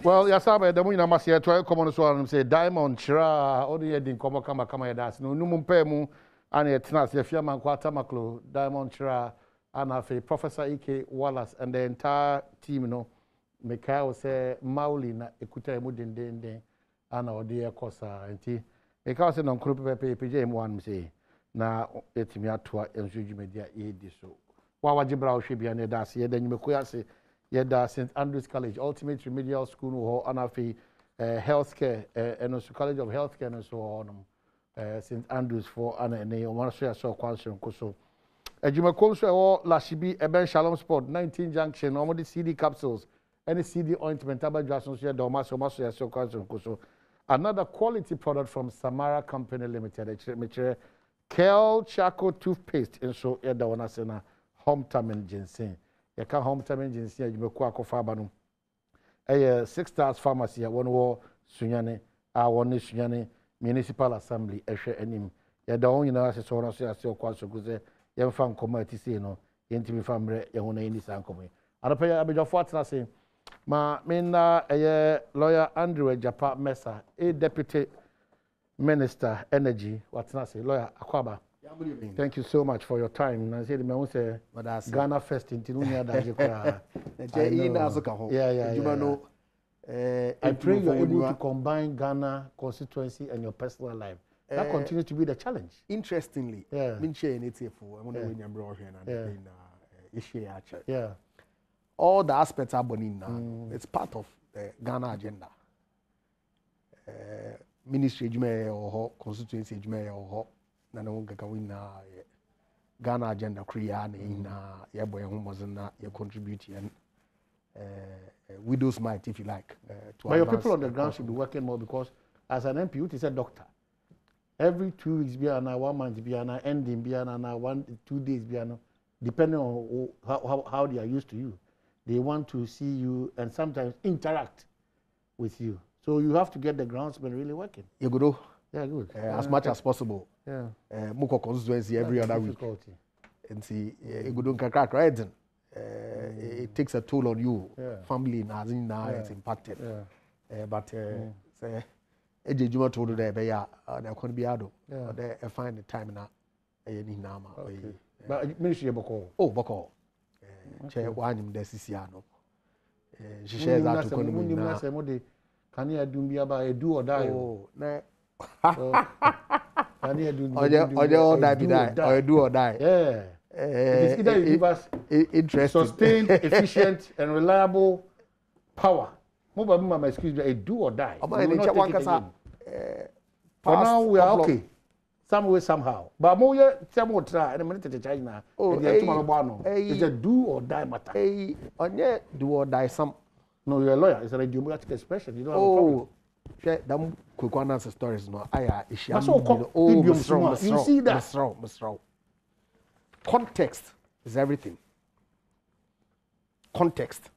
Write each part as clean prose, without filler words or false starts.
Well, yes, I'm the money. I must say, try come on so and say diamond chira. Only you didn't come here. That's no mumpemu. And it's not the Fiaman Quatamaklo, Diamond Chira, and Professor Ike Wallace, and the entire team, Mikhail say Mauli na Ekuta Mudin, and our dear Cosa, and T. Mikhail said on Krupe PJ1 say, now it's me at what and you media aid so. Wawajibra should be an edasi, then you may say, Yeda St. Andrews College, Ultimate Remedial School, or Anafi Healthcare, and also College of Healthcare, and so on. St. Andrews for and one share so question so Ejuma Komso or Lashibi Eben Shalom Sport 19 Junction normally CD capsules any CD ointment Abajasson share Domaso Maso so question so another quality product from Samara Company Limited Kel Charcoal toothpaste and so Eda Wana Sena home tamin ginseng yaka home tamin ginseng Ejuma Kwako Fabano 6 stars pharmacy one war Sunyane one Sunyane Municipal Assembly, enim. Ya da on yina se so no so ase okwa so guze ye mfa nkoma atisi no ye ntimi fa mre ye hona ini sa nkoma. Adapa ya abejofo atena se ma mena lawyer Andrew Japa Mesa, a deputy minister energy watena se lawyer Akwaba. Thank you so much for your time. Na say me say Ghana first in Tinunya da je kra. Yeah. I pray you are able to combine Ghana constituency and your personal life. That continues to be the challenge. Interestingly, all the aspects are burning now. It's part of the Ghana agenda. Ministry or constituency or Ghana agenda create in your contribution. Widows might, if you like. But your people on the ground should be working more because, as an MP, it is a doctor. Every 2 weeks, be 1 month, be ending, be 2 days, be depending on how they are used to you, they want to see you and sometimes interact with you. So you have to get the groundsman really working. You good? Yeah, good. As much as possible. Yeah. Muko constituency every other week. And see, you good crack right? It takes a toll on you. Family now it's impacted. But say Ejejuma told there be there can be Adom. They find the time now. But ministry boko. Oh boko. Che wanyim de sisiano. She shares that to kono. Can you do me about a do or die? Oh, na. Can you do? Or die or do or die. Yeah. It is either you give us sustained, efficient, and reliable power. Excuse me, a do or die. For now, we are okay. Some way, somehow. But more, some more try, and a minute to China. It's a do or die matter. Do or die some. No, you're a lawyer. It's a idiomatic expression. You don't have a problem. Them quick answer stories. No, you see that? Context is everything. Context.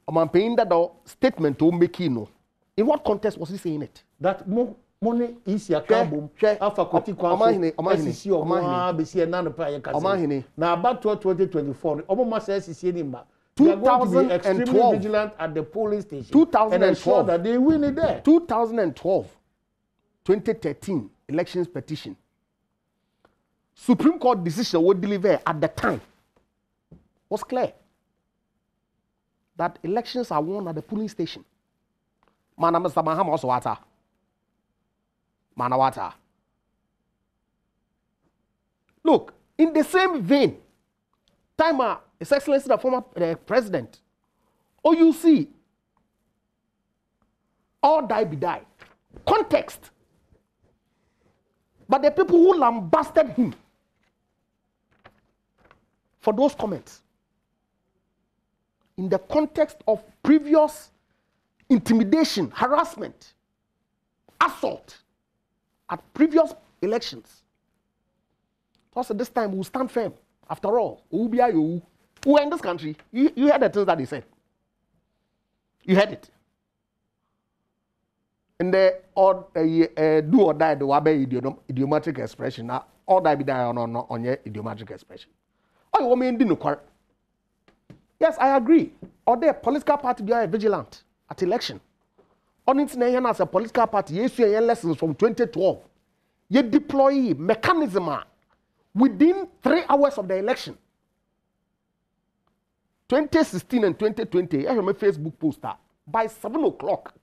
I'm paying that statement to make no. In what context was he saying it? That money is your carbon. Alpha Koti now about 2024. Almost says 2012 vigilant at the polling station. 2012 and ensure that they win it there. 2012, 2013 elections petition. Supreme Court decision would deliver at the time was clear that elections are won at the polling station. Mr. Mahama also water. Manawata. Look, in the same vein, timer, His Excellency the former president, OUC, all die be die. Context. But the people who lambasted him for those comments, in the context of previous intimidation, harassment, assault at previous elections. Also, this time we'll stand firm. After all, who are in this country? You heard the things that they said. You heard it. And the do or die, the wabe idiomatic expression. Or die be die on your idiomatic expression. Oh, you mean didn't quite? Yes, I agree. Or the political party be vigilant at election. On internet, as a political party, yes, you lessons from 2012. You deploy mechanism within 3 hours of the election. 2016 and 2020, I have my Facebook poster. By 7 o'clock,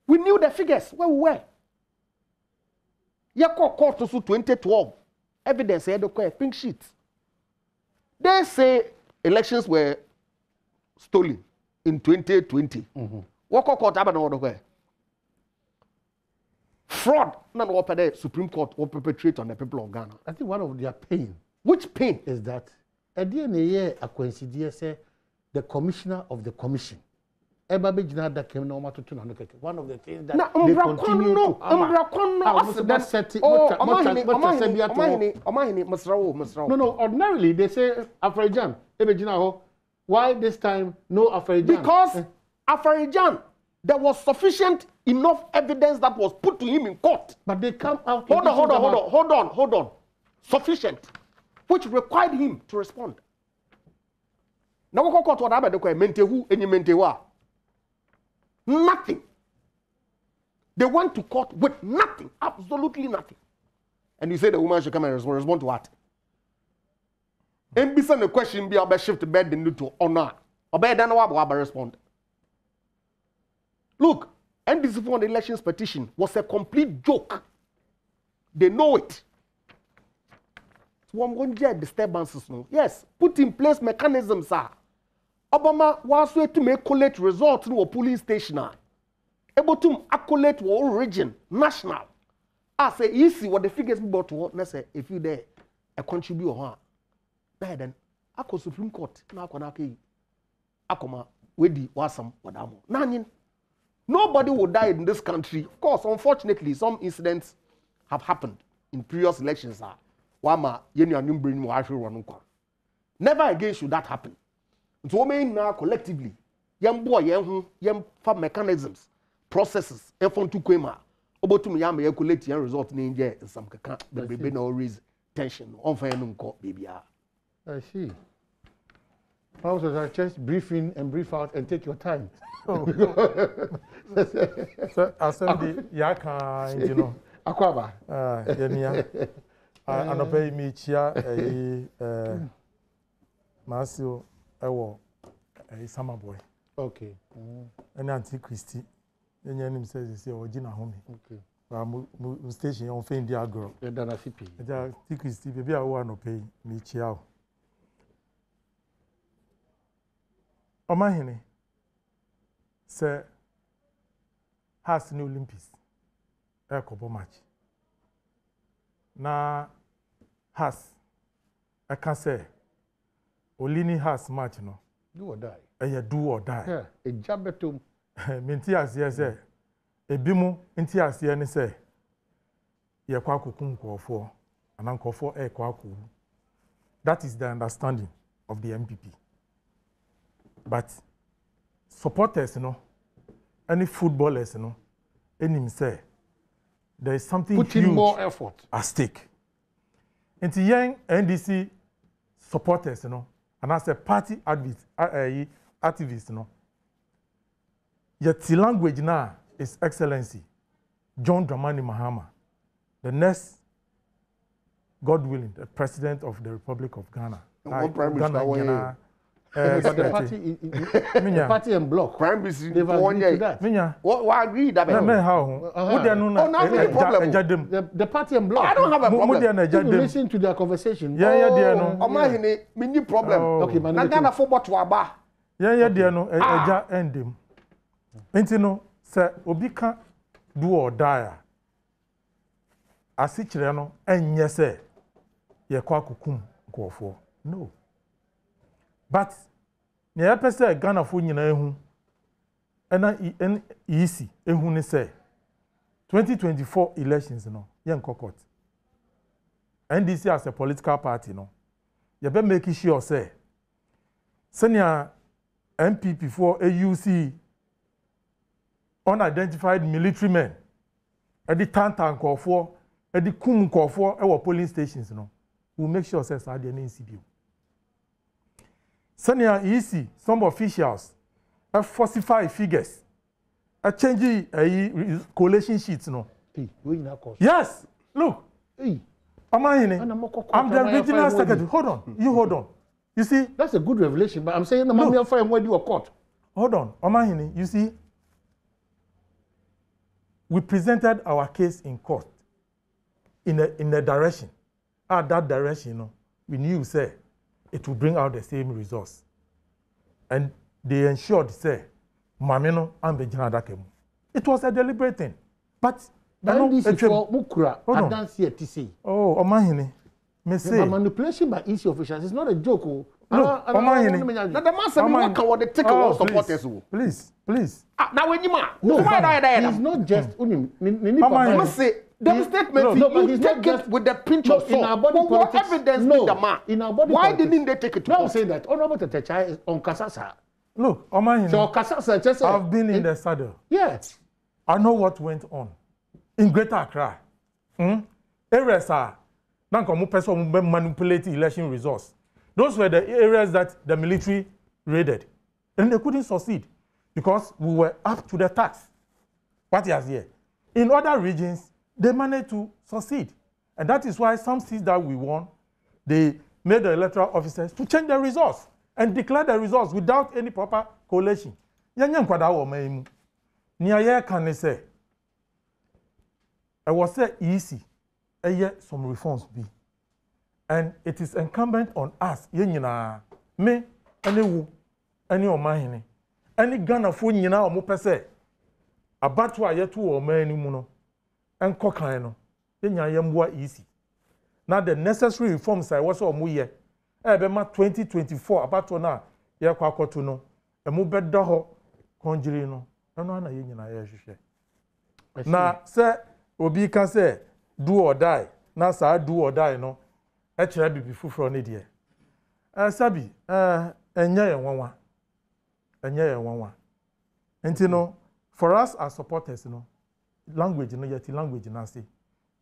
we knew the figures where we were. You call court to 2012. Evidence had a pink sheet. They say elections were stolen in 2020. What court happened? Fraud, none of the Supreme Court will perpetrate on the people of Ghana. I think one of their pain. Which pain? Is that at the end of the year, a coincidence, the commissioner of the commission. One of the things that they continue to No, ordinarily they say Afarijan. Why this time no Afarijan? Because Afarijan, there was sufficient enough evidence that was put to him in court. But they come out. Hold on. Sufficient, which required him to respond. Now what court what happened? Nothing. They went to court with nothing, absolutely nothing. And you say the woman should come and respond to what? And be the question be about shift bed the to honor. Obey then what respond. Look, NDC for the elections petition was a complete joke. They know it. One disturbances. Yes, put in place mechanisms, sir. Obama was way to make collect results in a polling station. Able to accolade our region, national. I say easy what the figures be brought to what say if you there a contribute or then I go Supreme Court now akoma wedi wasam wadamo. Nanin. Nobody will die in this country. Of course, unfortunately, some incidents have happened in previous elections. Never again should that happen. So we now collectively, young boy, young mechanisms, processes, F1 to Kwema, about to me, I'm collect your result in some baby no reason, tension, on fire, no court, baby. I see. Also, I just brief in and brief out and take your time. So I send the Yaka, you know, Aquaba. Yenia, and obey me, Chia, Marcio. A summer boy. Okay. And Auntie Christie. And your name says, "It's your Gina homie." Okay. Station on Fein Dia girl. You're done a CP. Auntie Christie, baby, I want to pay me chiao. Omahini, sir, has new Olympics. A couple match. Now, has, I can say, Olini has match, no. Do or die. Do or die. Yeah, a jabbetum. Mintias, yes, a bimu, intias, yen say. Ye kwaku kumko for, and uncle for a kwaku. That is the understanding of the MPP. But supporters, you know, any footballers, you know, any say, there is something putting huge more effort at stake. Into young NDC supporters, you know, and as a party activist, you know, yet the language now is Excellency John Dramani Mahama, the next, God willing, the President of the Republic of Ghana. But the party and bloc. Prime Minister, they've agreed to that. What agree that? The party and bloc. I don't have a problem. Listen to their conversation. Mini problem. Okay, man. Ghana football to Aba. Dear no, eja endem. Enti no, say obi ka do or die. Asichire no enye say ye kwa kukum nkofo. No. But near person Ghana for nyina ehu ena easy ehu ne say 2024 elections no yen court. NDC as a political party no you be make sure say senior MPP for AUC unidentified military men at the tantan call for at the kum call for our polling stations no we make sure say say dey NCB. Senior easy, some officials have falsified figures. A change a collation sheets, no. Hey, we in course. Yes, look. Hey. I'm the regional secretary. Hold on. You hold on. You see? That's a good revelation, but I'm saying the Mamia fire when you are caught. Hold on. Omahini, you see? We presented our case in court in a direction. At that direction, you know, we knew, say, it will bring out the same results. And they ensured, say, Mamino and Bejinadakemu. It was a deliberate thing. But this is for Mukura. I don't see it to see. Oh, Omahini. Me say. Manipulation by EC officials is not a joke. No, Omahini. Now the man said, "What can the take away supporters?" Please. Now when you man, no, he's not just. Omahini say the statement. No, he's not just with the pinch of salt. In our body politics, what evidence did the man? In our body why politics, didn't they take it to court? court? I'm saying that Honorable Tetechai is on Kasasa. Look, Omahini. So Kasasa just. I've been in the saddle. Yes. I know what went on in Greater Accra. Areas are manipulate election results. Those were the areas that the military raided. And they couldn't succeed because we were up to the task. What is here? In other regions, they managed to succeed. And that is why some seats that we won, they made the electoral officers to change the results and declare the results without any proper collation. Can say, I was say easy, some reforms be. And it is incumbent on us, me, any Omahini, any Ghana phone yina or mopese, about what yetu or many muno, and cocaino, yemwa easy. Now the necessary reforms I was on muye, ebema 2024, about now, yakwakotuno, a mubedaho, conjurino, and one na say, obi can say, do or die, na sa do or die, no. Actually, before from India. Sabi, enye one. And you know, for us as supporters, you know, language, you know, yet language nasty,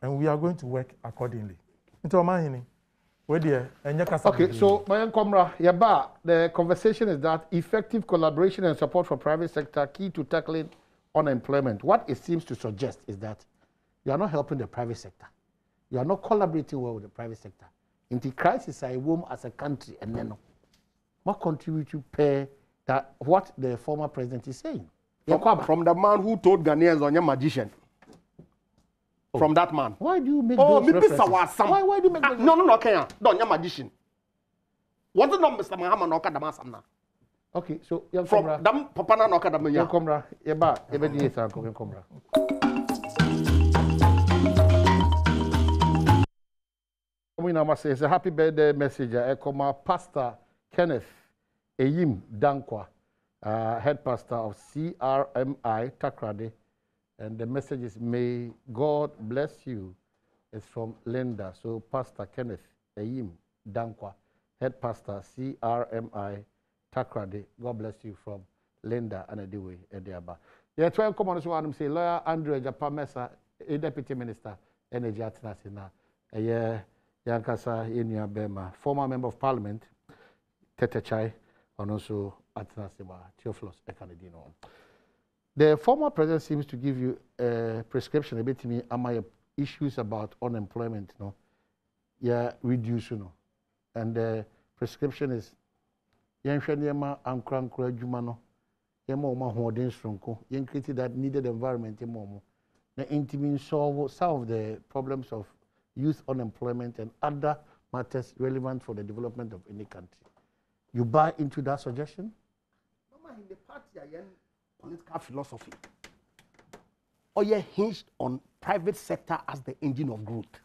and we are going to work accordingly. Into my hearing, okay, so my comrade, the conversation is that effective collaboration and support for private sector key to tackling unemployment. What it seems to suggest is that you are not helping the private sector. You are not collaborating well with the private sector. In the crisis, I womb as a country, and then what contribute to pay that what the former president is saying? From the man who told Ghanaians on your magician. Oh. From that man. Why do you make those references? Why do you make those No, okay. Don't your magician. What's the number, Mr. Mahama no kadama? Okay, so young from comrade. Dam Papa no kadama. Young comrade, ebedi sa young comrade. It's a happy birthday message. Pastor Kenneth Eyim Dankwa, head pastor of CRMI Takrade, and the message is, may God bless you. It's from Linda. So Pastor Kenneth Eyim Dankwa, head pastor CRMI Takrade, God bless you, from Linda and Ediwe Ediaba. Yeah, try to come on this one. Say lawyer Andrew Japamesa, a deputy minister, energy atnasina. Yeah. Yankasa Inya Bema, former member of parliament, Tetechai, and also Atnasima, Theophilus Ekanedino. The former president seems to give you a prescription a bit to me, am I issues about unemployment, no? Yeah, reduce, no. And the prescription is Yanshanyama Ankra Jumano, Yama Hoden Strunko, Yan created that needed environment, Yamomo. The intimate solve some of the problems of youth unemployment and other matters relevant for the development of any country. You buy into that suggestion? Mama, in the party, I am political philosophy. Or you're hinged on private sector as the engine of growth.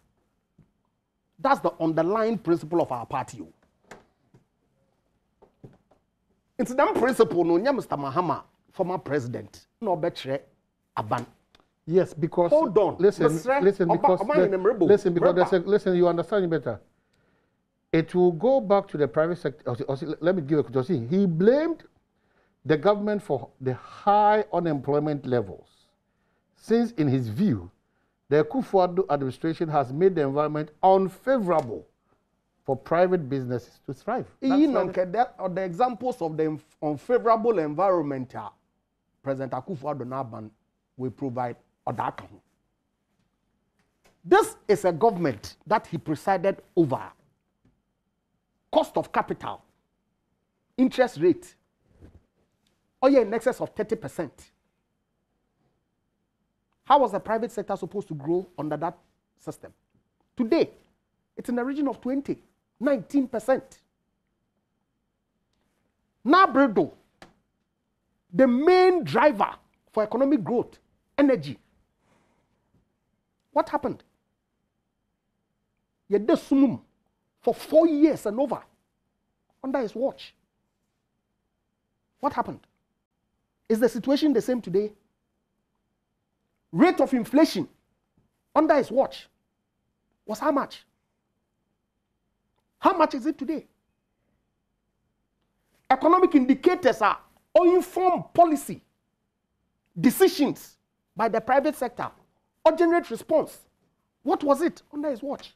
That's the underlying principle of our party. It's that principle, no, Mr. Mahama, former president, no better aban. Yes, because hold on. Listen, because you understand me better. It will go back to the private sector. Let me give a see. He blamed the government for the high unemployment levels, since in his view, the Akufo-Addo administration has made the environment unfavorable for private businesses to thrive. Or the examples of the unfavorable environment President Akufo-Addo will provide Odaka. This is a government that he presided over. Cost of capital, interest rate, in excess of 30%. How was the private sector supposed to grow under that system? Today, it's in the region of 19%. Now, Bredo, the main driver for economic growth, energy. What happened? You did sumum for 4 years and over under his watch. What happened? Is the situation the same today? Rate of inflation under his watch was how much? How much is it today? Economic indicators are uninformed policy decisions by the private sector or generate response. What was it under his watch?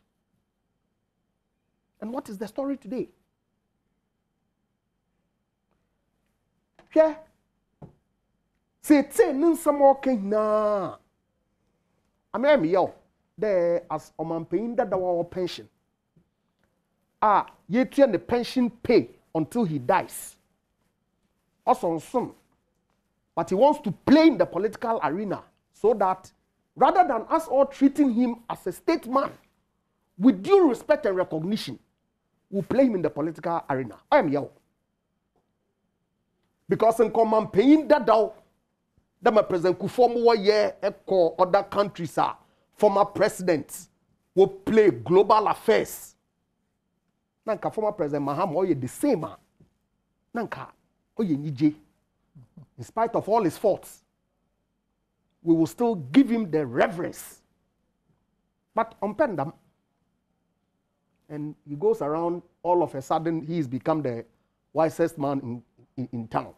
And what is the story today? Yeah. Say ninsamo na. I'm yo there as omanpain that our pension. You turn the pension pay until he dies. Also soon. But he wants to play in the political arena so that rather than us all treating him as a statesman with due respect and recognition, we'll play him in the political arena. I am here. Because in common paying that down, my President Kufuor other countries are former presidents will play global affairs. Nanka former President Mahama the same man. Nanka in spite of all his faults, we will still give him the reverence. But on Pendam, and he goes around, all of a sudden, he's become the wisest man in town.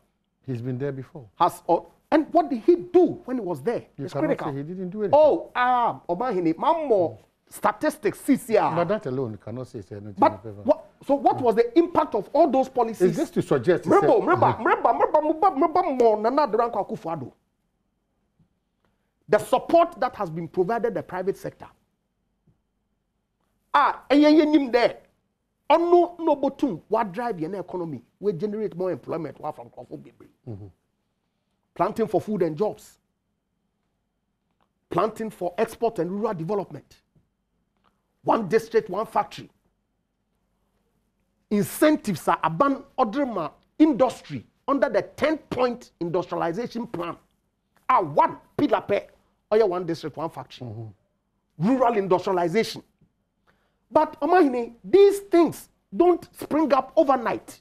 He's been there before. And what did he do when he was there? It's critical. He didn't do anything. Obahini, Mammo, statistics, CCR. But that alone cannot say anything. But what was the impact of all those policies? It's just to suggest. The support that has been provided the private sector. There. No bottom. What drive your economy? We generate more employment. From planting for food and jobs. Planting for export and rural development. One district, one factory. Incentives are abandoned other industry under the 10-point industrialization plan. One pillar per one district, one factory. Rural industrialization. But these things don't spring up overnight.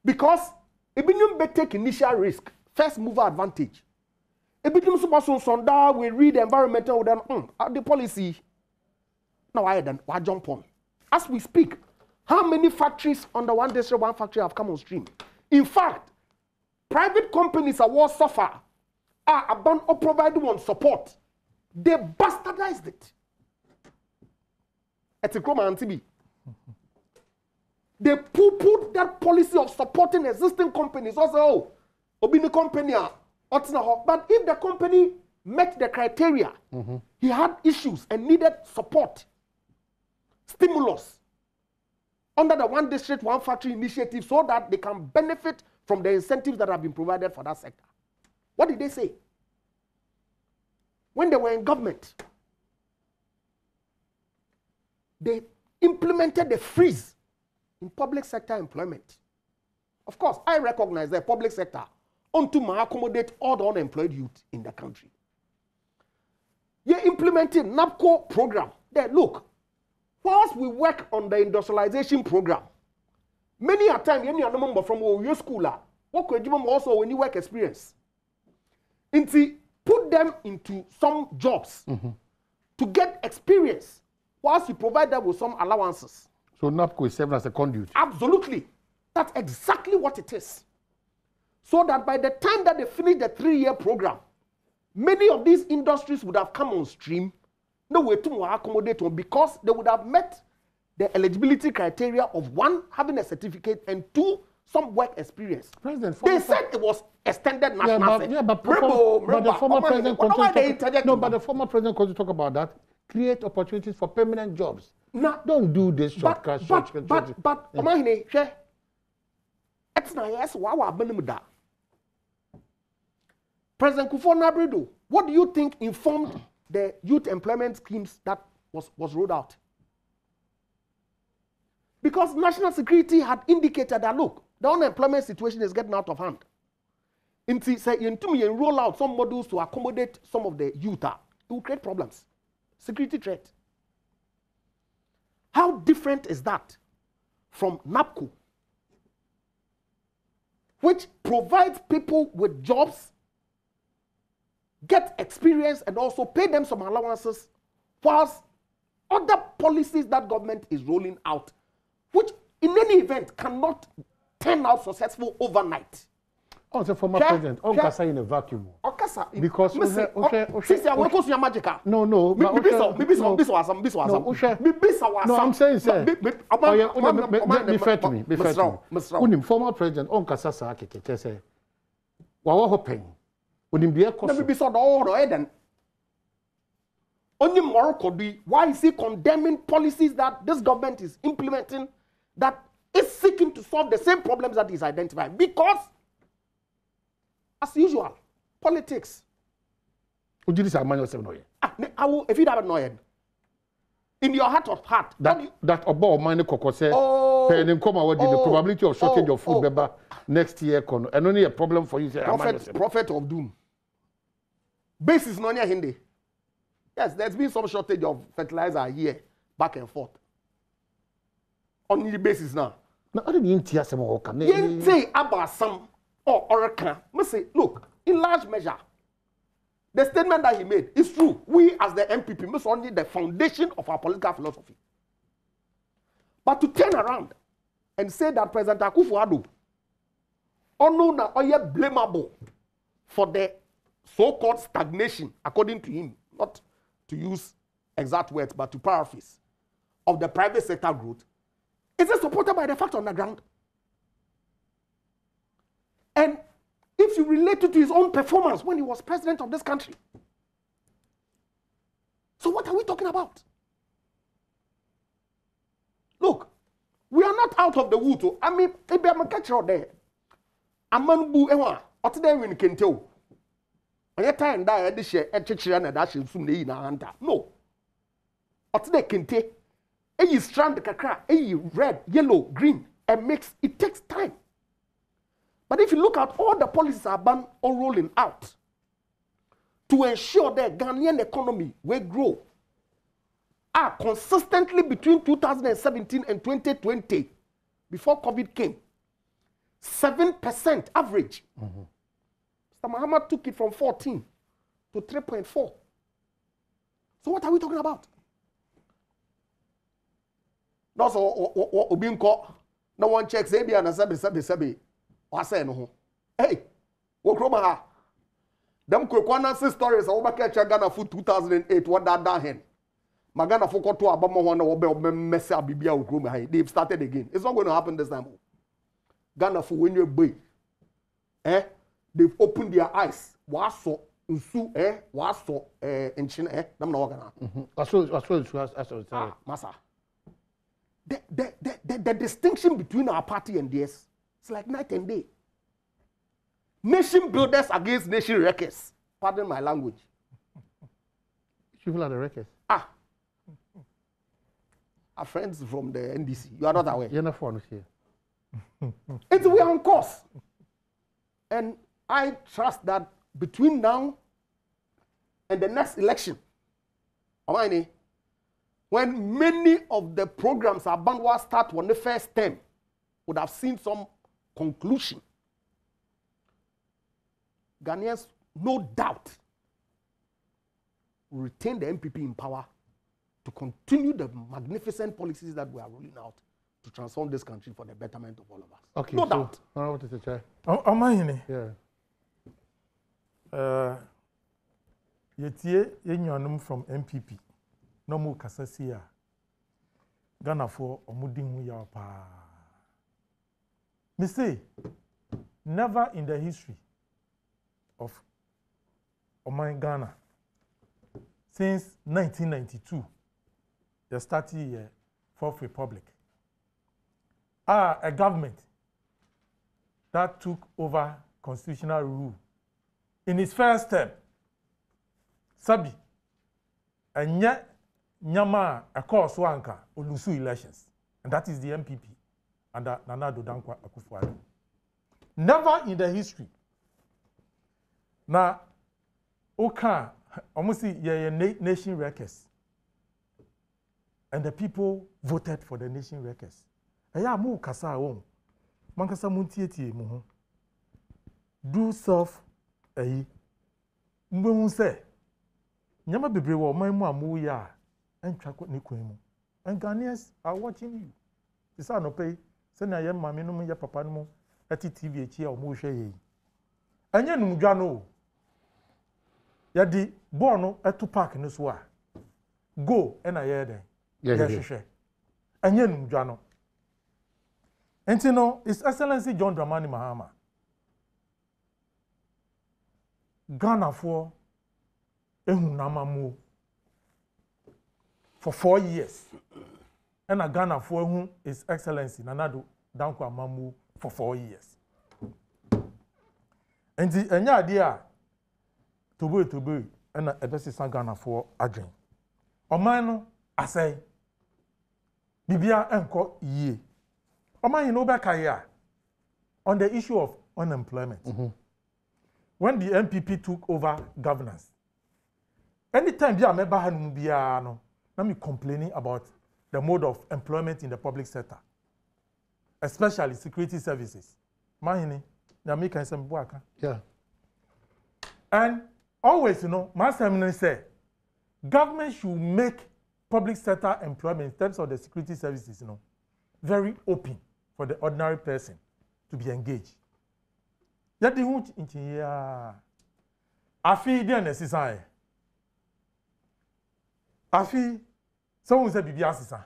Because Ebinum better take initial risk, first mover advantage. Ebinum sonda we read the environmental the policy. Now I jump on. As we speak, how many factories under one district, one factory have come on stream? In fact, private companies are suffer or provide one support. They bastardized it. It's a crime anti. They poo-pooed that policy of supporting existing companies. Also, Obini company, but if the company met the criteria, he had issues and needed support, stimulus under the one district, one factory initiative so that they can benefit from the incentives that have been provided for that sector. What did they say? When they were in government, they implemented the freeze in public sector employment. Of course, I recognize the public sector to accommodate all the unemployed youth in the country. They implemented NAPCO program. There, look, whilst we work on the industrialization program, many a time, you know, from your school, what could you also when you work experience? Put them into some jobs to get experience, whilst you provide them with some allowances. So NAPCO is serving as a conduit? Absolutely. That's exactly what it is. So that by the time that they finish the 3-year program, many of these industries would have come on stream, no way to accommodate them because they would have met the eligibility criteria of one, having a certificate, and two, some work experience. President, they said it was extended national. But the former president continues to talk about that. Create opportunities for permanent jobs. No, don't do this shortcut. But, it's not yes. Wow, President Kufuor, what do you think informed the youth employment schemes that was rolled out? Because national security had indicated that, look, the unemployment situation is getting out of hand. Say, you roll out some modules to accommodate some of the youth. It will create problems. Security threat. How different is that from NAPCO, which provides people with jobs, get experience, and also pay them some allowances, whilst other policies that government is rolling out, which in any event cannot turn out successful overnight. Oh, the former president, Onkasa in a vacuum. Onkasa. Because No, I'm saying, sir. Be fair to me. Be fair to me. Former president Onkasa Saki say, "Wawa hoping." Unim be a cost. Only more could be why is he condemning policies that this government is implementing that is seeking to solve the same problems that is identified? Because, as usual, politics. Would you say man yourself no? I will, if you haven't known, in your heart of heart, that about money koko say, paying come out the probability of shortage of food next year and only a problem for you. Prophet of doom. Basis no Hindi. Yes, there's been some shortage of fertilizer here, back and forth. On the basis now. No, I didn't hear some more. You say about some or must say, look, in large measure, the statement that he made is true. We as the MPP must only the foundation of our political philosophy. But to turn around and say that President Akufo-Addo Ono blamable for the so-called stagnation, according to him, not to use exact words, but to paraphrase, of the private sector growth, is it supported by the facts on the ground? And if you relate it to his own performance when he was president of this country, so what are we talking about? Look, we are not out of the woods. I mean, maybe I'm a catcher there. Amanbu ewa, otide win kenteo. Oye time da e de share e chichire na da hye sum na yi na hanta. No. Otide kente. E strand kakra, e red, yellow, green, and mix. It takes time. But if you look at all the policies are been all rolling out to ensure that Ghanaian economy will grow are consistently between 2017 and 2020, before COVID came, 7% average. Mr. Mahama took it from 14 to 3.4. So what are we talking about? That's all being caught. No one checks Abia and Sabi. Wase no. Hey, Wokroma. Them Kwekwana stories over catch Ghana for 2008. What that hen? Magana for to Abama one or mess up Bibia Wokroma. They've started again. It's not going to happen this time. Ghana for when you're boy. They've opened their eyes. Waso, Unsu, Waso, and China, them no Ghana. Massa. The distinction between our party and theirs, it's like night and day. Nation builders against nation wreckers. Pardon my language. People are the wreckers. Our friends from the NDC. You are not aware. You're not found here. We are on course. And I trust that between now and the next election, when many of the programs are bound to start on the first term, would have seen some conclusion. Ghanaians, no doubt, will retain the MPP in power to continue the magnificent policies that we are rolling out to transform this country for the betterment of all of us. Okay, no doubt. What is the chair? Yeah. Yetie yenyanum from MPP. No more kasasia. Ghana for omudin ya pa. Me say, never in the history of Oman Ghana, since 1992, the starting year, Fourth Republic, a government that took over constitutional rule in its first term, Sabi, and yet Nyama a course wanka Olusu elections, and that is the MPP under Nana Addo Dankwa Akufo-Addo. Never in the history. Now, Oka, almost nation records, and the people voted for the nation records. Aya mu kasa won, mankasa muntieti mu. Do self mbe say nyama bebre wo man mu amu ya antwa ni kwan mu. And Ghanaians are watching you. This are no pay. Send na ye mame no ye papa no ati TV echi a omo hwe yi. Anya numdwa no. Ya di ball no eto park no so a. Go na ye den. Ye hwehwe. Anya numdwa no. Enti no, His Excellency John Dramani Mahama. Ghana for ehunamamu for 4 years. And a Ghana for whom His Excellency Nana Addo Dankwa Mamu for 4 years. And the enya idea to be and a best Ghana for adjoin. Oman no asay bibia enko ye. Oman you know back here on the issue of unemployment. When the MPP took over governance, anytime bia member hanu bia no, na me complaining about the mode of employment in the public sector, especially security services. Mahini, na me can some buaka. Yeah. And always, you know, my seminary say, government should make public sector employment in terms of the security services, you know, very open for the ordinary person to be engaged. Yet the hoot in here, I feel the necessary. I feel someone said, Bibi Asisa.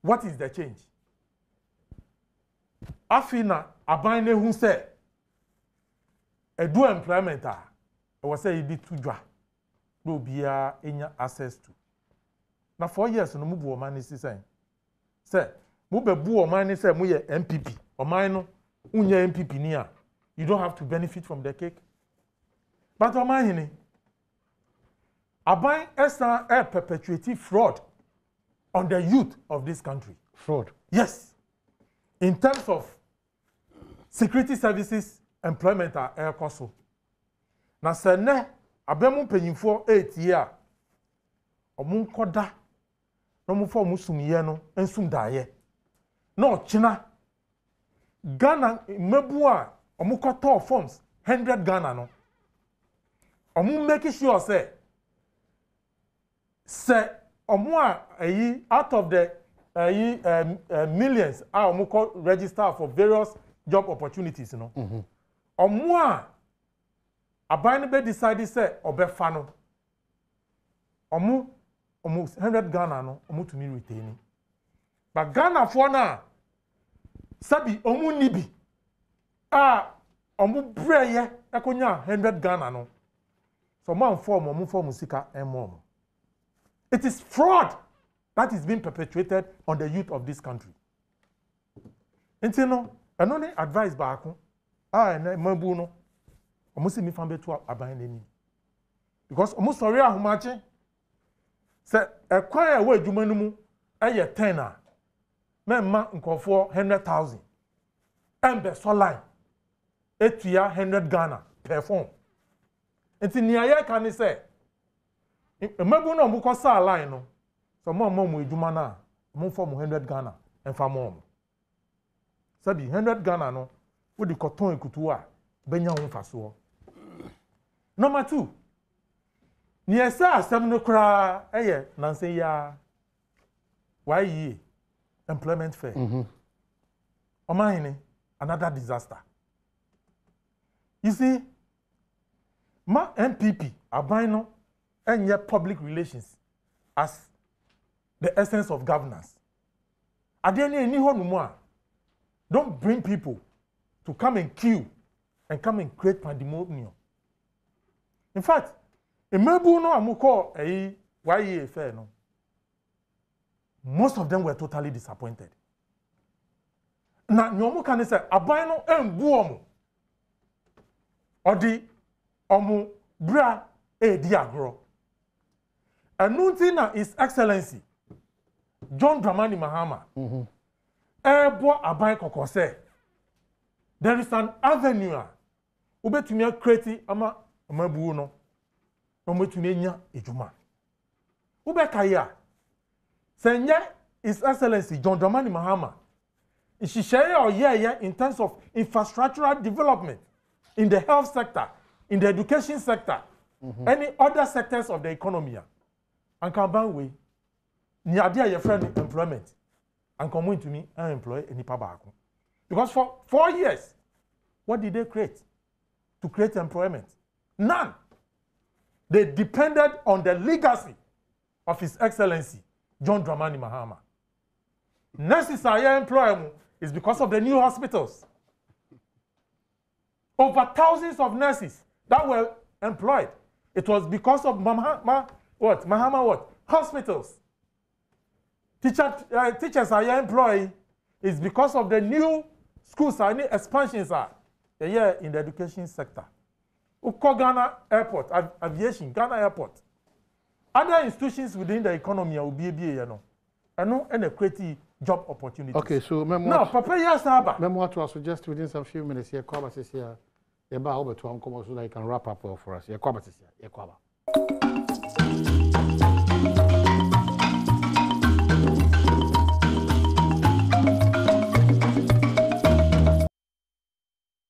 What is the change? I feel now, I bind who said, a do employment, I was saying, it be too dry. No be any access to. Now, 4 years, no move money, saying, say, move a boo or mine, say, we MPP, or mine, unye MPP near. You don't have to benefit from the cake. But on my Aban Esa a perpetuating fraud on the youth of this country. Fraud. Yes. In terms of security services, employment are air cost. Now, sir, ne abemu paying for 8 years. Omun koda no mu for musumiye no ensum daye. No China Ghana mebua omu koto forms 100 Ghana no. Omu make sure say omu out of the millions omu ko register for various job opportunities no. Omu aban be decide say obefa no. Omu 100 Ghana no omu to me retaining. But Ghana for na sabi omu nibi omu breye ekonya 100 Ghana no. So man form omu form sika emom. It is fraud that is being perpetuated on the youth of this country. And you know, and only advice back na mabu no omu si mi fambe to aban nani. Because omu sorry ahumache say ekwan we adwuma no mu eye 10 a memma nkofo 100,000 embe so line etua 100 Ghana per form. Enti ni aye kan say mabu no mu ko sa line no so mo adwuma na mo form 100 Ghana emfa mo sabi 100 Ghana no wo di koton ekutu a benya ho faso. Number 2, ni esa asem no kra eye nanse ya why ye employment fair. Omahini another disaster. You see, my MPP aban no enye public relations as the essence of governance. Adeni eni ho numu a. Don't bring people to come and queue and come and create pandemonium. In fact, emebu no amuko why fair no. Most of them were totally disappointed. Na nyomu kan say aban no embu omo. Odi omo bra di agro. Anunti na His Excellency John Dramani Mahama. Ebo aban kokon say there is an avenue ubetumi create ama mabu no ubetumi nya ejuma ubeka ya senye His Excellency John Dramani Mahama ishisheye oye in terms of infrastructural development in the health sector, in the education sector, any other sectors of the economy and can ban way ni ade your friend employment and come into me and employ any pabako. Because for 4 years, what did they create? To create employment? None. They depended on the legacy of His Excellency, John Dramani Mahama. Nurses are employed is because of the new hospitals. Over thousands of nurses that were employed. It was because of Mahama hospitals. Teachers are employed is because of the new schools and expansions are in the education sector. Uko Ghana Airport, aviation, Ghana Airport. Other institutions within the economy will be and a creative job opportunities. Okay, so now, Papa Yasaba. Memo to suggest within some few minutes here, Kwaba says here, Yaba over to Uncle so that you can wrap up well for us. Yeah, Kwaba says here, Kwaba.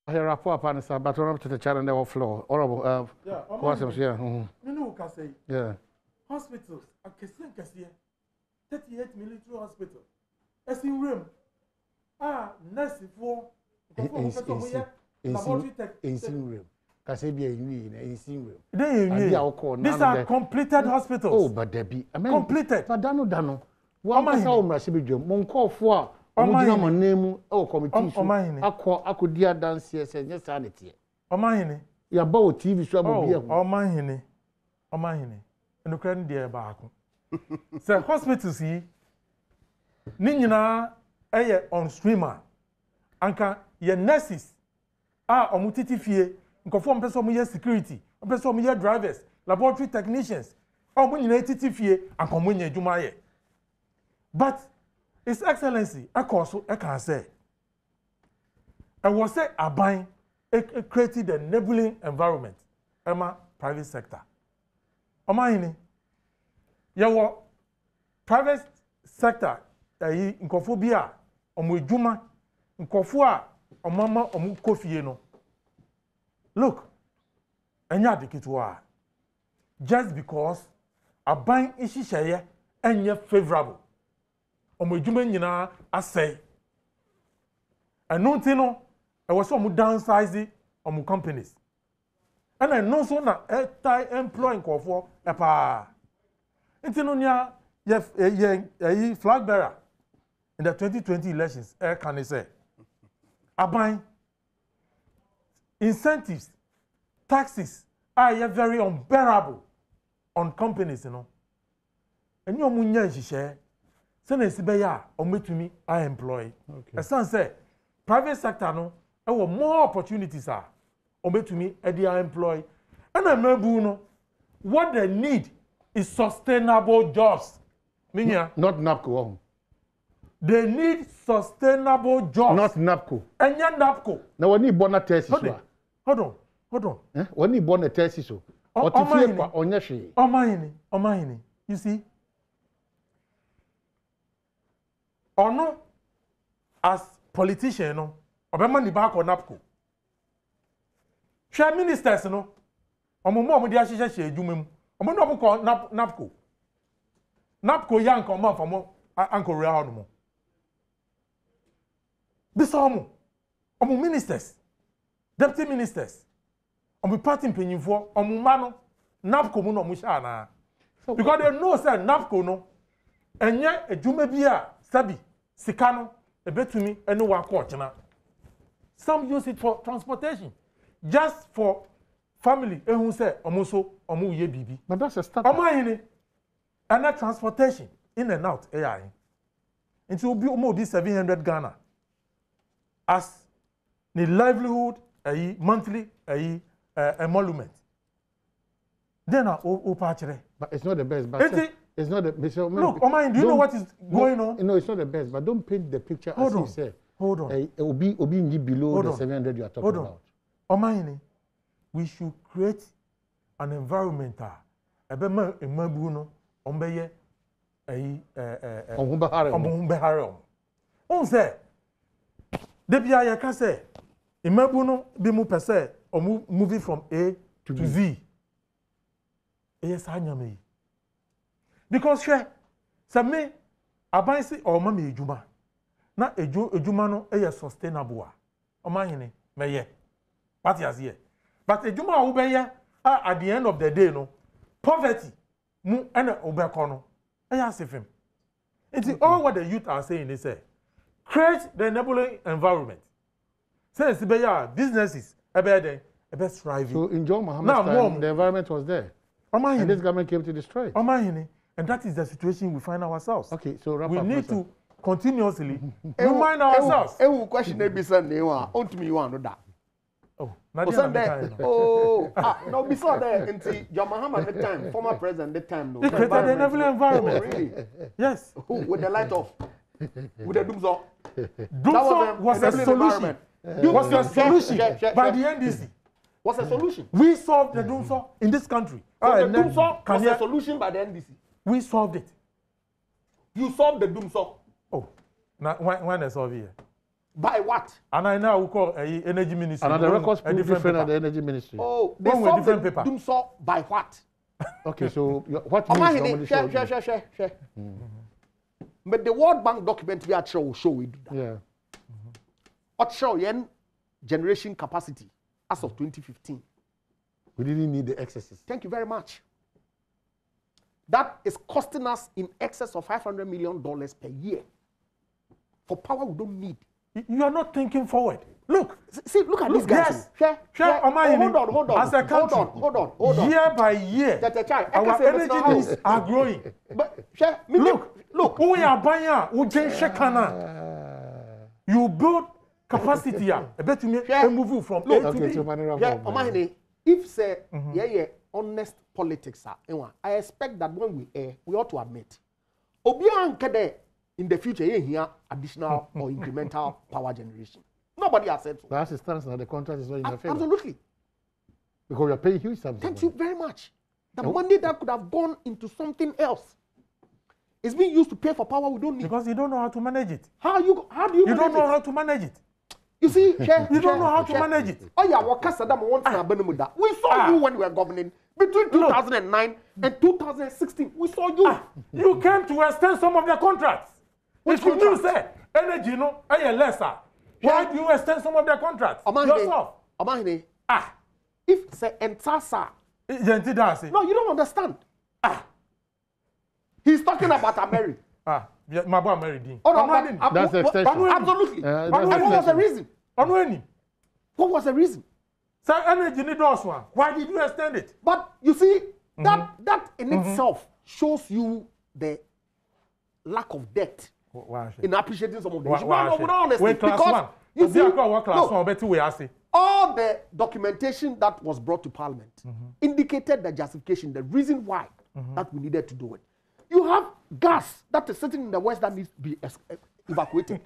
Here, wrap up and say, but on to the channel on the floor. Honorable, yeah. Hospitals, a Kessia, 38 military hospital. As in room. Nursing for laboratory tech. These are completed hospitals. Oh, but Debbie, I mean, completed. But Dano. One man home, Rasibijum, Monco for my name, oh, committee. I could dear dance here, say, yes, sanity. Oh, my, your bow TV show. Oh, my, and the current dear Barco. So, hospitals, see, Nina, on streamer, Anka, your nurses are on Mutiti, conform person security, person drivers, laboratory technicians, or when you need TTFA and come when you do my. But His Excellency, I can say, I was say a buying created a enabling environment, Emma private sector. Omahini, your private sector, Nkofobia, Omujuma, Nkofua, Omama, Omukofieno. Look, enya dikitwa. Just because a buying ishishaye enya favorable. Omujuma nyina asay. And no tino, I was some downsizing on companies. And I know so na employing Nkofo epa. Intinonia ye flag bearer in the 2020 elections, can say, Aban incentives, taxes are very unbearable on companies, you know. And you munya share, send a sibeya or me to me, I employ. As some say, private sector no, I want more opportunities are or me to me, I employ. And I know what they need is sustainable jobs. Not NAPCO. They need sustainable jobs. Not NAPCO. And yeah, NAPCO. Now we need bona tesis. Hold on. We need bona tesis. Or to fear on yashi. Omahini. You see? Or no, as politician, no, Obama ni back on NAPCO. Share ministers, no. Omo mo dia hyehyɛ hye adwuma mu. Omo no mo call NAPCO. NAPCO yank omo from Uncle Real no. This omo ministers, deputy ministers, omo party mpanyimfo, omo ma no NAPCO mu no mo sha na. Because they know say NAPCO no enye adwuma bi a sabi Sikano, a bit to me, and no one quarter. Some use it for transportation, just for family. And who say, Omoso, Omu ye bibi. But that's a start. And that transportation in and out AI. It will be almost 700 Ghana as the livelihood, a monthly, a emolument. Then but it's not the best. But it's not the best. Look, Oman, do you know what is going on? No, it's not the best. But don't paint the picture as you say. Hold on. It will be below the 700 you are talking about. Oman, we should create an environment. Ombeye on say debia ya ka say imabu no bi mu pese o moving from A to Z yes anyame because share say me abansi o ma me ejuma na ejuma no e sustainable a o ma hene meye what you here but ejuma wo be ya at the end of the day no poverty mu ena obeko no asifim. It's all what the youth are saying. They say, create the enabling environment. Say, businesses, a best thriving. So in John Mahama's time, the environment was there. And this government came to destroy it. And that is the situation we find ourselves. Okay, so we need to continuously remind ourselves. Question that. Oh, no, before that, John Mahama at the time, former president at the time, he created an enabling environment. Really? Yes. With the light off, with the doomsday. Doomsday was a solution. Was a solution by the NDC. What's a solution? We solved the doomsday in this country. So the doomsday was a solution by the NDC. We solved it. You solved the doomsday. Oh, now when I solve it. By what? And I now call a energy ministry. And the records prove different at the energy ministry. Oh, they solved the doomsday by what? Okay, so what means share. But the World Bank document we are show we do that. Yeah. What show yen generation capacity as of 2015. We didn't need the excesses. Thank you very much. That is costing us in excess of $500 million per year for power we don't need. You are not thinking forward. Look, see, look at these guys. Yes. Hold on. As a country, hold on. Year by year, our energy needs are growing. But look. We are buying. You build capacity. I bet you move from A to B. If say honest politics I expect that when we ought to admit in the future here additional or incremental power generation. Nobody has said so. But as it stands now, the contract is not in your favor. Absolutely. Because we are paying huge sums. Thank you very much. The money that could have gone into something else is being used to pay for power we don't need. Because you don't know how to manage it. How do you manage it? You don't know how to manage it. You see, you don't know how to manage it. Oh yeah, we saw you when we were governing. Between 2009 and 2016, we saw you. You came to extend some of the contracts. If you do say energy, no, lesser. Why do you extend some of the contracts yourself? If say entasa. No, you don't understand. He's talking about America. My boy married. Oh, no, that's the extension. Absolutely. And what was the reason? What was the reason? So energy need one. Why did you extend it? But you see, that in itself shows you the lack of depth in appreciating some of the issues. No, we don't understand. Because you see, all the documentation that was brought to Parliament indicated the justification, the reason why that we needed to do it. You have gas that is sitting in the west that needs to be evacuated.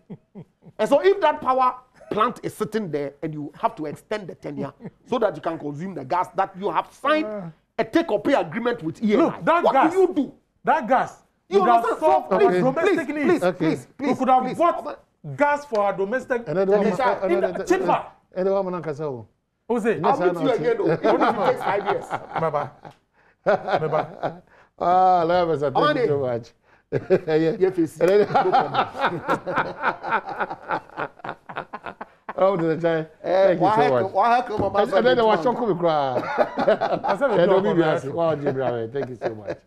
And so if that power plant is sitting there and you have to extend the tenure so that you can consume the gas that you have signed a take-or-pay agreement with ENI. Look, that what gas, do you do? That gas, you would have solved our domestic needs. Please, we could have bought gas for our domestic needs cheaper. Who's it? I'll meet you again, though, even if it takes 5 years. Bye-bye. Thank you so much. Oh, the child. Thank you so much. And then I was talking to cry. Thank you so much.